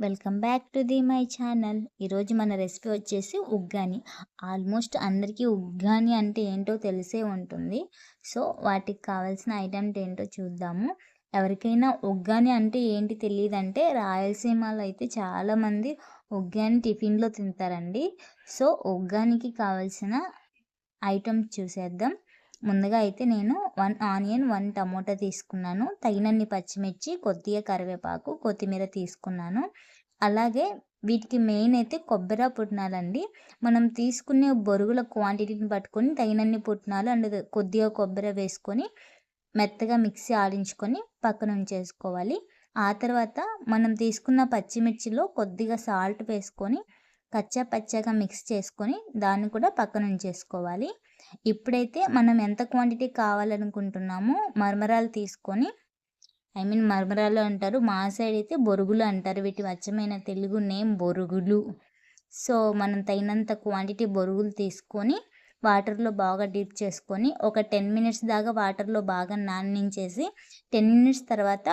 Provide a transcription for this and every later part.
Welcome back to my channel. ఈరోజు మన recipe వచ్చేసి ఉగ్గాని. ఆల్మోస్ట్ అందరికీ ఉగ్గాని అంటే ఏంటో తెలిసే ఉంటుంది. సో వాటికి కావాల్సిన ఐటెమ్స్ ఏంటో చూద్దాము. ఎవరికైనా ఉగ్గాని అంటే ఏంటి తెలియదంటే రాయలసీమలో అయితే చాలామంది ఉగ్గాని టిఫిన్లో తింటారండి. సో ఉగ్గానికి కావాల్సిన ఐటమ్స్ చూసేద్దాం. ముందుగా అయితే నేను 1 ఆనియన్, 1 టమోటా తీసుకున్నాను. తగినన్ని పచ్చిమిర్చి, కొద్దిగా కరివేపాకు, కొత్తిమీర తీసుకున్నాను. అలాగే వీటికి మెయిన్ అయితే కొబ్బరి పుట్నాలండి. మనం తీసుకునే బొరుగుల క్వాంటిటీని పట్టుకొని తగినన్ని పుట్నాలు అండ్ కొద్దిగా కొబ్బరి వేసుకొని మెత్తగా మిక్సీ ఆడించుకొని పక్కన ఉంచేసుకోవాలి. ఆ తర్వాత మనం తీసుకున్న పచ్చిమిర్చిలో కొద్దిగా సాల్ట్ వేసుకొని కచ్చా పచ్చాగా మిక్స్ చేసుకొని దాన్ని కూడా పక్కన ఉంచేసుకోవాలి. ఇప్పుడైతే మనం ఎంత క్వాంటిటీ కావాలనుకుంటున్నామో మరమరాలు తీసుకొని మరమరాలు అంటారు, మా సైడ్ అయితే బొరుగులు అంటారు. వీటి అచ్చమైన తెలుగు నేమ్ బొరుగులు. సో మనం తగినంత క్వాంటిటీ బొరుగులు తీసుకొని వాటర్లో బాగా డిప్ చేసుకొని ఒక 10 మినిట్స్ దాకా వాటర్లో బాగా నానించేసి 10 మినిట్స్ తర్వాత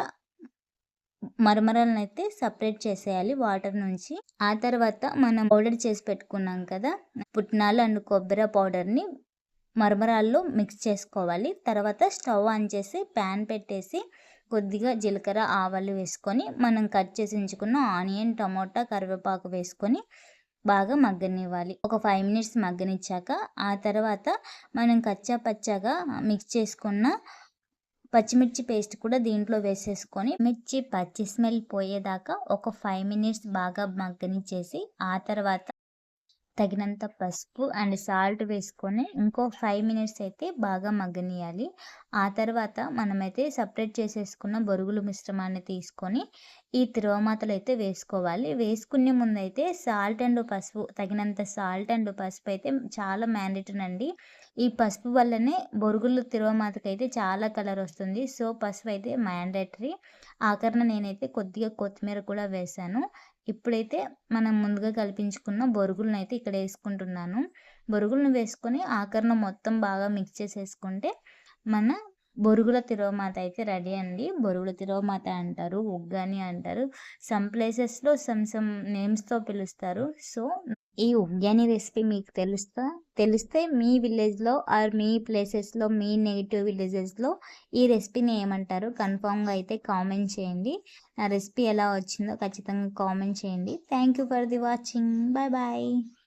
మరమరాలను అయితే సపరేట్ చేసేయాలి వాటర్ నుంచి. ఆ తర్వాత మనం పౌడర్ చేసి పెట్టుకున్నాం కదా పుట్నాలు అండ్ కొబ్బరి పౌడర్ని మరమరాల్లో మిక్స్ చేసుకోవాలి. తర్వాత స్టవ్ ఆన్ చేసి ప్యాన్ పెట్టేసి కొద్దిగా జీలకర్ర, ఆవాలు వేసుకొని మనం కట్ చేసి ఉంచుకున్న ఆనియన్, టమోటా, కరివేపాకు వేసుకొని బాగా మగ్గనివ్వాలి. ఒక 5 మినిట్స్ మగ్గనిచ్చాక ఆ తర్వాత మనం కచ్చా పచ్చాగా మిక్స్ చేసుకున్న పచ్చిమిర్చి పేస్ట్ కూడా దీంట్లో వేసేసుకొని మిర్చి పచ్చి స్మెల్ పోయేదాకా ఒక 5 మినిట్స్ బాగా మగ్గనిచ్చేసి ఆ తర్వాత తగినంత పసుపు అండ్ సాల్ట్ వేసుకొని ఇంకో 5 మినిట్స్ అయితే బాగా మగ్గనియాలి. ఆ తర్వాత మనమైతే సపరేట్ చేసేసుకున్న బొరుగుల మిశ్రమాన్ని తీసుకొని ఈ తిరగమాతలు అయితే వేసుకోవాలి. వేసుకునే ముందైతే సాల్ట్ అండ్ పసుపు తగినంత సాల్ట్ అండ్ పసుపు అయితే చాలా మ్యాండేటరీ అండి. ఈ పసుపు వల్లనే బొరుగులు తిరగమాతకైతే చాలా కలర్ వస్తుంది. సో పసుపు అయితే మ్యాండేటరీ. ఆఖరణ నేనైతే కొద్దిగా కొత్తిమీర కూడా వేశాను. ఇప్పుడైతే మనం ముందుగా కలిపించుకున్న బొరుగులను అయితే ఇక్కడ వేసుకుంటున్నాను. బొరుగులను వేసుకొని ఆఖరణ మొత్తం బాగా మిక్స్ చేసేసుకుంటే మన బొరుగుల తిరగమాత అయితే రెడీ అండి. బొరుగుల తిరగమాత అంటారు, ఉగ్గాని అంటారు. సమ్ ప్లేసెస్లో సమ్ నేమ్స్తో పిలుస్తారు. సో ఈ ఉగ్గాని రెసిపీ మీకు తెలిస్తే మీ విలేజ్లో ఆర్ మీ ప్లేసెస్లో మీ నేటివ్ విలేజెస్లో ఈ రెసిపీని ఏమంటారు కన్ఫామ్గా అయితే కామెంట్ చేయండి. నా రెసిపీ ఎలా వచ్చిందో ఖచ్చితంగా కామెంట్ చేయండి. Thank you for the watching. Bye bye.